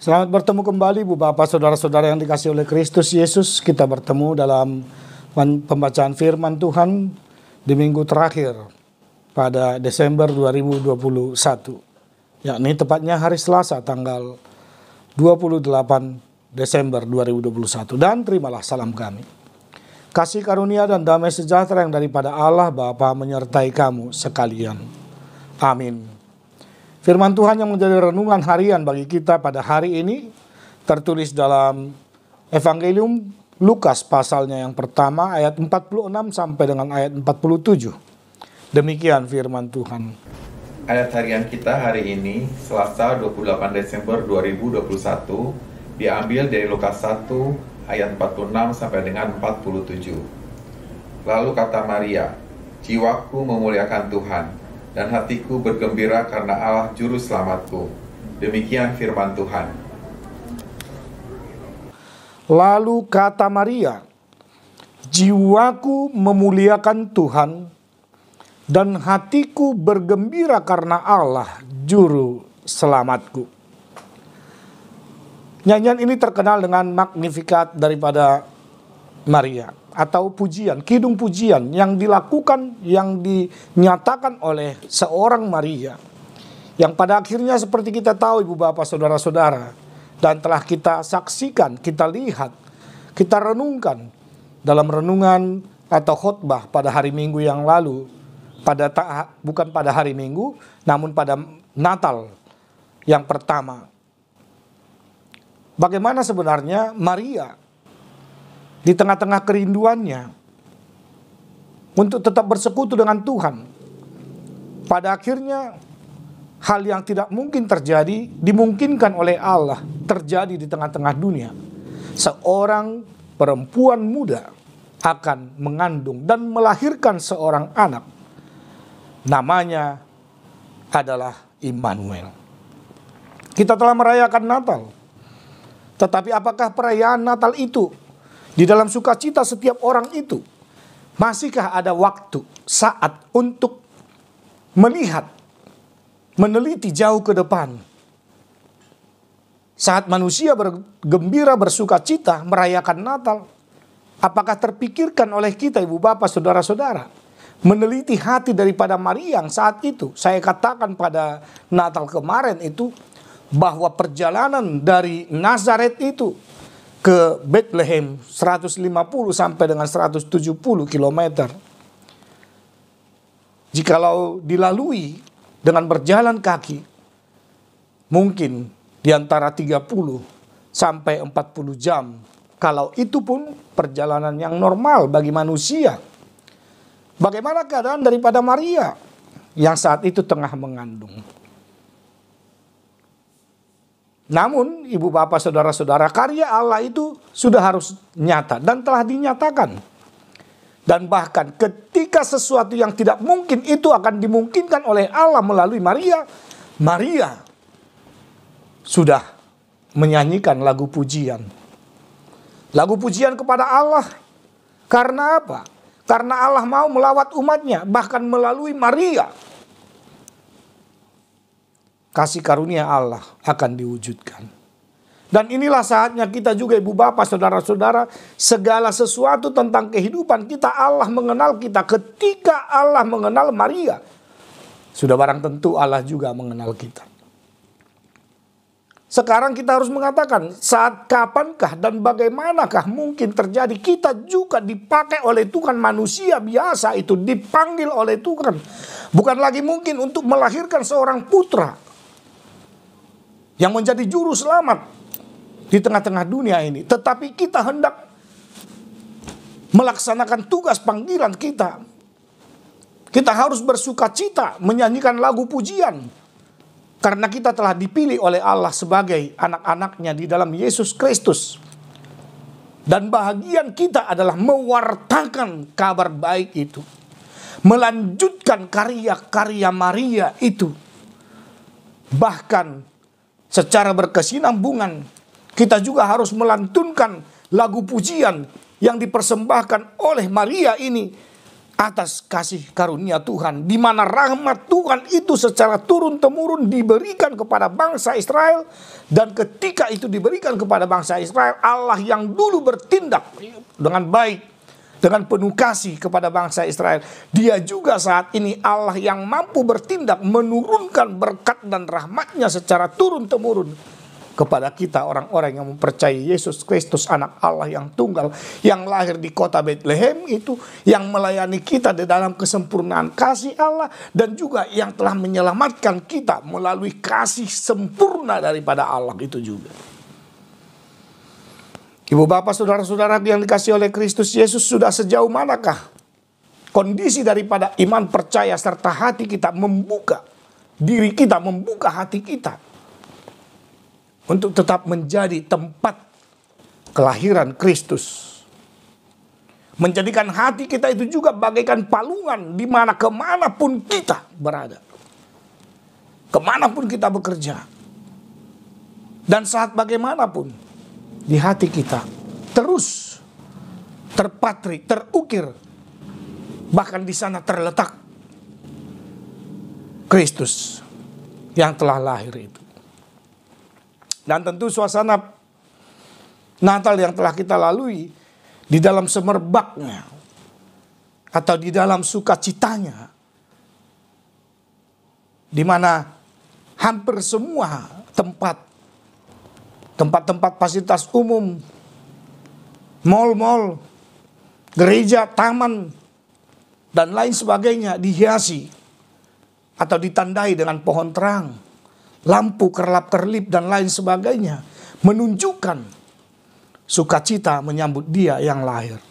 Selamat bertemu kembali Bu Bapak Saudara-saudara yang dikasihi oleh Kristus Yesus. Kita bertemu dalam pembacaan firman Tuhan di minggu terakhir pada Desember 2021, yakni tepatnya hari Selasa tanggal 28 Desember 2021. Dan terimalah salam kami. Kasih karunia dan damai sejahtera yang daripada Allah Bapa menyertai kamu sekalian. Amin. Firman Tuhan yang menjadi renungan harian bagi kita pada hari ini tertulis dalam Evangelium Lukas pasalnya yang pertama ayat 46 sampai dengan ayat 47. Demikian firman Tuhan. Ayat harian kita hari ini Selasa 28 Desember 2021 diambil dari Lukas 1 ayat 46 sampai dengan 47. Lalu kata Maria, "Jiwaku memuliakan Tuhan, dan hatiku bergembira karena Allah Juru Selamatku." Demikian firman Tuhan. Lalu kata Maria, "Jiwaku memuliakan Tuhan, dan hatiku bergembira karena Allah Juru Selamatku." Nyanyian ini terkenal dengan Magnificat daripada Maria, atau pujian, kidung pujian yang dilakukan, yang dinyatakan oleh seorang Maria, yang pada akhirnya seperti kita tahu Ibu Bapak Saudara-saudara, dan telah kita saksikan, kita lihat, kita renungkan dalam renungan atau khotbah pada hari Minggu yang lalu, bukan pada hari Minggu, namun pada Natal yang pertama. Bagaimana sebenarnya Maria di tengah-tengah kerinduannya untuk tetap bersekutu dengan Tuhan, pada akhirnya hal yang tidak mungkin terjadi dimungkinkan oleh Allah terjadi di tengah-tengah dunia. Seorang perempuan muda akan mengandung dan melahirkan seorang anak. Namanya adalah Immanuel. Kita telah merayakan Natal. Tetapi apakah perayaan Natal itu, di dalam sukacita setiap orang itu, masihkah ada waktu, saat untuk melihat, meneliti jauh ke depan? Saat manusia bergembira, bersukacita, merayakan Natal, apakah terpikirkan oleh kita Ibu Bapak Saudara-saudara, meneliti hati daripada Maria yang saat itu? Saya katakan pada Natal kemarin itu, bahwa perjalanan dari Nazaret itu ke Bethlehem 150 sampai dengan 170 km. Jikalau dilalui dengan berjalan kaki, mungkin di antara 30 sampai 40 jam. Kalau itu pun perjalanan yang normal bagi manusia. Bagaimana keadaan daripada Maria yang saat itu tengah mengandung? Namun Ibu Bapak Saudara-saudara, karya Allah itu sudah harus nyata dan telah dinyatakan. Dan bahkan ketika sesuatu yang tidak mungkin itu akan dimungkinkan oleh Allah melalui Maria, Maria sudah menyanyikan lagu pujian. Lagu pujian kepada Allah. Karena apa? Karena Allah mau melawat umatnya, bahkan melalui Maria. Kasih karunia Allah akan diwujudkan. Dan inilah saatnya kita juga Ibu Bapak Saudara-saudara, segala sesuatu tentang kehidupan kita, Allah mengenal kita. Ketika Allah mengenal Maria, sudah barang tentu Allah juga mengenal kita. Sekarang kita harus mengatakan, saat kapankah dan bagaimanakah mungkin terjadi kita juga dipakai oleh Tuhan, manusia biasa itu dipanggil oleh Tuhan. Bukan lagi mungkin untuk melahirkan seorang putra yang menjadi juru selamat di tengah-tengah dunia ini. Tetapi kita hendak melaksanakan tugas panggilan kita. Kita harus bersukacita menyanyikan lagu pujian. Karena kita telah dipilih oleh Allah sebagai anak-anaknya di dalam Yesus Kristus. Dan bahagian kita adalah mewartakan kabar baik itu. Melanjutkan karya-karya Maria itu. Bahkan secara berkesinambungan, kita juga harus melantunkan lagu pujian yang dipersembahkan oleh Maria ini atas kasih karunia Tuhan, di mana rahmat Tuhan itu secara turun-temurun diberikan kepada bangsa Israel. Dan ketika itu diberikan kepada bangsa Israel, Allah yang dulu bertindak dengan baik, dengan penuh kasih kepada bangsa Israel, Dia juga saat ini Allah yang mampu bertindak menurunkan berkat dan rahmatnya secara turun-temurun kepada kita, orang-orang yang mempercayai Yesus Kristus, anak Allah yang tunggal, yang lahir di kota Bethlehem itu, yang melayani kita di dalam kesempurnaan kasih Allah, dan juga yang telah menyelamatkan kita melalui kasih sempurna daripada Allah itu juga. Ibu bapak saudara-saudara yang dikasihi oleh Kristus Yesus, sudah sejauh manakah kondisi daripada iman, percaya, serta hati kita membuka diri kita, membuka hati kita untuk tetap menjadi tempat kelahiran Kristus. Menjadikan hati kita itu juga bagaikan palungan di mana kemanapun kita berada. Kemanapun kita bekerja. Dan saat bagaimanapun di hati kita terus terpatri, terukir. Bahkan di sana terletak Kristus yang telah lahir itu. Dan tentu suasana Natal yang telah kita lalui di dalam semerbaknya atau di dalam sukacitanya, di mana hampir semua tempat-tempat fasilitas umum, mal-mal, gereja, taman, dan lain sebagainya dihiasi atau ditandai dengan pohon terang, lampu kerlap-kerlip dan lain sebagainya, menunjukkan sukacita menyambut Dia yang lahir.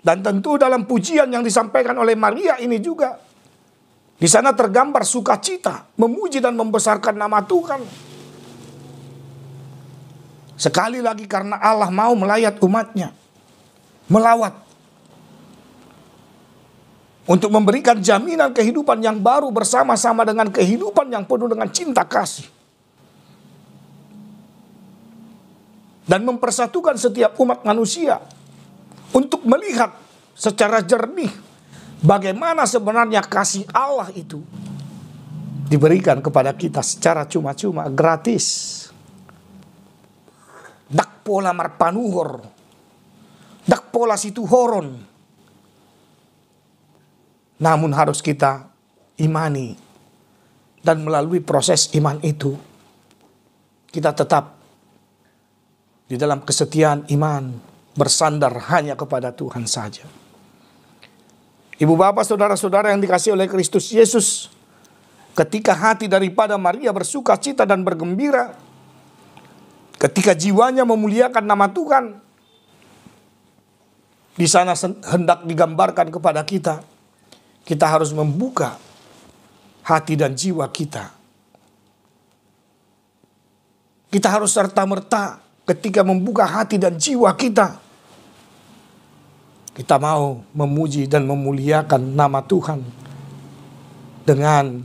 Dan tentu dalam pujian yang disampaikan oleh Maria ini juga, di sana tergambar sukacita, memuji dan membesarkan nama Tuhan. Sekali lagi karena Allah mau melayat umatnya, melawat, untuk memberikan jaminan kehidupan yang baru bersama-sama dengan kehidupan yang penuh dengan cinta kasih. Dan mempersatukan setiap umat manusia untuk melihat secara jernih bagaimana sebenarnya kasih Allah itu diberikan kepada kita secara cuma-cuma, gratis. Dak pola marpanuhor, dak pola situhoron. Namun harus kita imani, dan melalui proses iman itu kita tetap di dalam kesetiaan iman, bersandar hanya kepada Tuhan saja. Ibu bapak saudara-saudara yang dikasihi oleh Kristus Yesus, ketika hati daripada Maria bersuka cita dan bergembira, ketika jiwanya memuliakan nama Tuhan, di sana hendak digambarkan kepada kita, kita harus membuka hati dan jiwa kita. Kita harus serta-merta ketika membuka hati dan jiwa kita, kita mau memuji dan memuliakan nama Tuhan dengan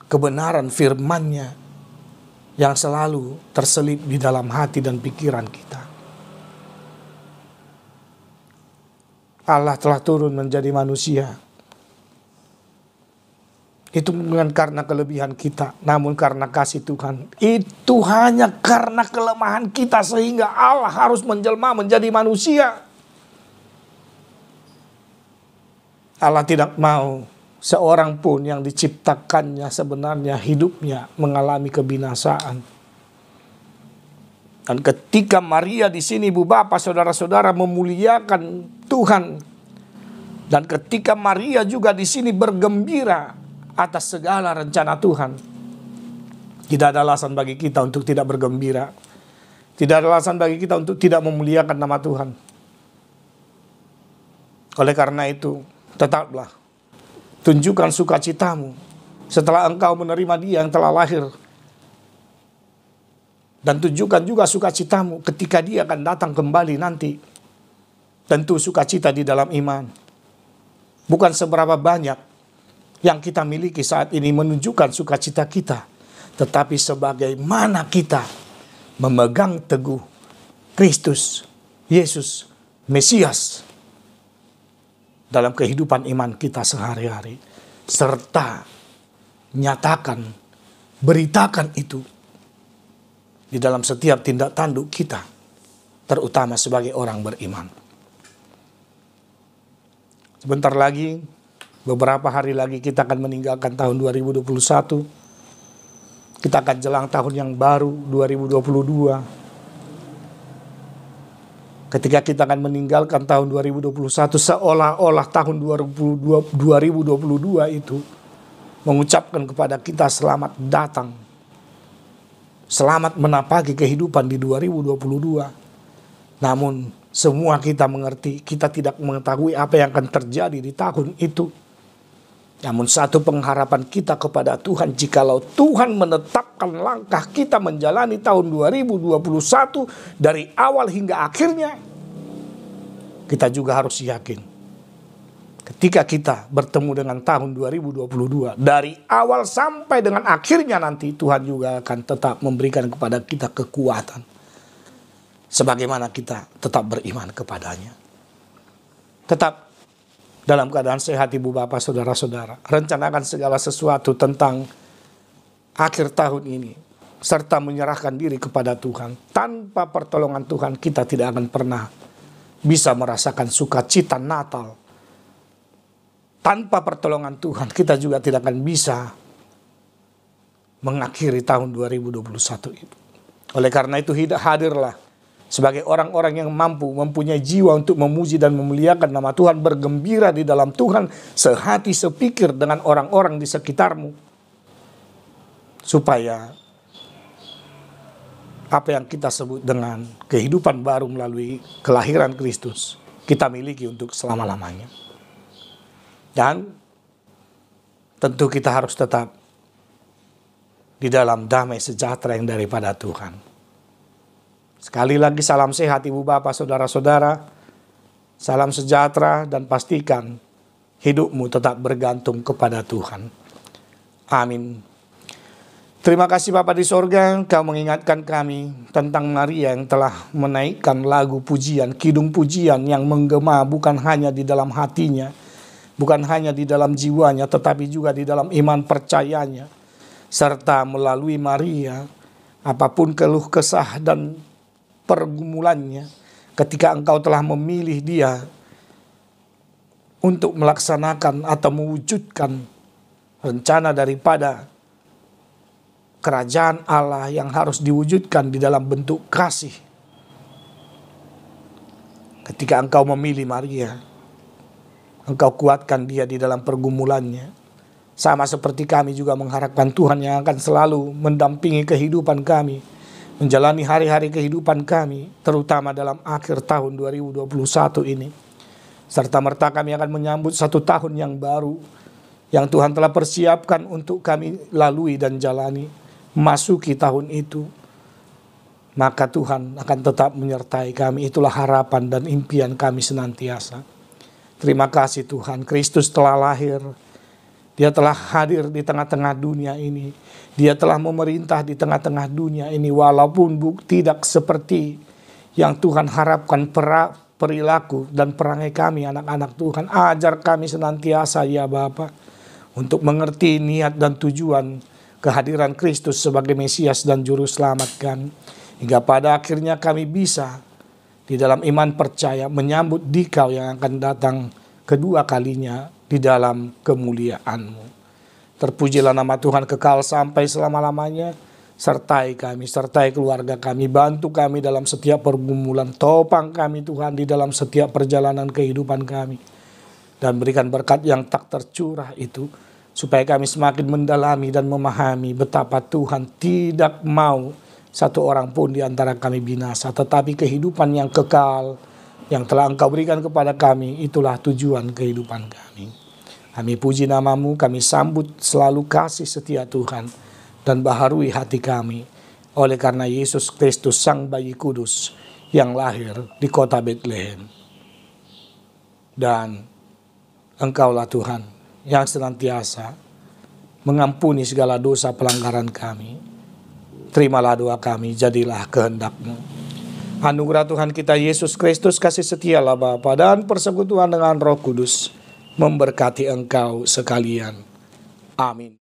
kebenaran firman-Nya yang selalu terselip di dalam hati dan pikiran kita. Allah telah turun menjadi manusia. Itu bukan karena kelebihan kita, namun karena kasih Tuhan. Itu hanya karena kelemahan kita sehingga Allah harus menjelma menjadi manusia. Allah tidak mau seorang pun yang diciptakannya sebenarnya hidupnya mengalami kebinasaan. Dan ketika Maria di sini, ibu bapak saudara-saudara, memuliakan Tuhan, dan ketika Maria juga di sini bergembira atas segala rencana Tuhan, tidak ada alasan bagi kita untuk tidak bergembira. Tidak ada alasan bagi kita untuk tidak memuliakan nama Tuhan. Oleh karena itu, tetaplah tunjukkan sukacitamu setelah engkau menerima Dia yang telah lahir. Dan tunjukkan juga sukacitamu ketika Dia akan datang kembali nanti. Tentu sukacita di dalam iman. Bukan seberapa banyak yang kita miliki saat ini menunjukkan sukacita kita, tetapi sebagaimana kita memegang teguh Kristus Yesus Mesias dalam kehidupan iman kita sehari-hari. Serta nyatakan, beritakan itu di dalam setiap tindak tanduk kita, terutama sebagai orang beriman. Sebentar lagi, beberapa hari lagi kita akan meninggalkan tahun 2021. Kita akan jelang tahun yang baru 2022. Ketika kita akan meninggalkan tahun 2021, seolah-olah tahun 2022 itu mengucapkan kepada kita selamat datang. Selamat menapaki kehidupan di 2022. Namun semua kita mengerti, kita tidak mengetahui apa yang akan terjadi di tahun itu. Namun satu pengharapan kita kepada Tuhan, jikalau Tuhan menetapkan langkah kita menjalani tahun 2021 dari awal hingga akhirnya, kita juga harus yakin ketika kita bertemu dengan tahun 2022, dari awal sampai dengan akhirnya nanti, Tuhan juga akan tetap memberikan kepada kita kekuatan sebagaimana kita tetap beriman kepadanya. Tetap dalam keadaan sehat ibu bapak saudara-saudara. Rencanakan segala sesuatu tentang akhir tahun ini. Serta menyerahkan diri kepada Tuhan. Tanpa pertolongan Tuhan kita tidak akan pernah bisa merasakan sukacita Natal. Tanpa pertolongan Tuhan kita juga tidak akan bisa mengakhiri tahun 2021 itu. Oleh karena itu hadirlah sebagai orang-orang yang mampu, mempunyai jiwa untuk memuji dan memuliakan nama Tuhan, bergembira di dalam Tuhan, sehati sepikir dengan orang-orang di sekitarmu. Supaya apa yang kita sebut dengan kehidupan baru melalui kelahiran Kristus, kita miliki untuk selama-lamanya. Dan tentu kita harus tetap di dalam damai sejahtera yang daripada Tuhan. Sekali lagi salam sehat ibu bapak saudara-saudara. Salam sejahtera dan pastikan hidupmu tetap bergantung kepada Tuhan. Amin. Terima kasih Bapa di sorga, Kau mengingatkan kami tentang Maria yang telah menaikkan lagu pujian, kidung pujian yang menggema bukan hanya di dalam hatinya, bukan hanya di dalam jiwanya, tetapi juga di dalam iman percayanya. Serta melalui Maria, apapun keluh kesah dan pergumulannya, ketika Engkau telah memilih dia untuk melaksanakan atau mewujudkan rencana daripada kerajaan Allah yang harus diwujudkan di dalam bentuk kasih. Ketika Engkau memilih Maria, Engkau kuatkan dia di dalam pergumulannya. Sama seperti kami juga mengharapkan Tuhan yang akan selalu mendampingi kehidupan kami, menjalani hari-hari kehidupan kami, terutama dalam akhir tahun 2021 ini. Serta merta kami akan menyambut satu tahun yang baru, yang Tuhan telah persiapkan untuk kami lalui dan jalani. Masuki tahun itu, maka Tuhan akan tetap menyertai kami. Itulah harapan dan impian kami senantiasa. Terima kasih Tuhan, Kristus telah lahir. Dia telah hadir di tengah-tengah dunia ini. Dia telah memerintah di tengah-tengah dunia ini. Walaupun tidak seperti yang Tuhan harapkan perilaku dan perangai kami anak-anak Tuhan. Ajar kami senantiasa ya Bapa, untuk mengerti niat dan tujuan kehadiran Kristus sebagai Mesias dan Juru Selamat kami. Hingga pada akhirnya kami bisa di dalam iman percaya menyambut Dikau yang akan datang kedua kalinya di dalam kemuliaan-Mu. Terpujilah nama Tuhan kekal sampai selama-lamanya. Sertai kami, sertai keluarga kami, bantu kami dalam setiap pergumulan, topang kami Tuhan di dalam setiap perjalanan kehidupan kami. Dan berikan berkat yang tak tercurah itu, supaya kami semakin mendalami dan memahami betapa Tuhan tidak mau satu orang pun di antara kami binasa. Tetapi kehidupan yang kekal yang telah Engkau berikan kepada kami, itulah tujuan kehidupan kami. Kami puji nama-Mu, kami sambut selalu kasih setia Tuhan. Dan baharui hati kami oleh karena Yesus Kristus Sang Bayi Kudus yang lahir di kota Betlehem. Dan Engkaulah Tuhan yang senantiasa mengampuni segala dosa pelanggaran kami. Terimalah doa kami, jadilah kehendak-Mu. Anugerah Tuhan kita Yesus Kristus, kasih setia Allah Bapa, dan persekutuan dengan Roh Kudus memberkati engkau sekalian. Amin.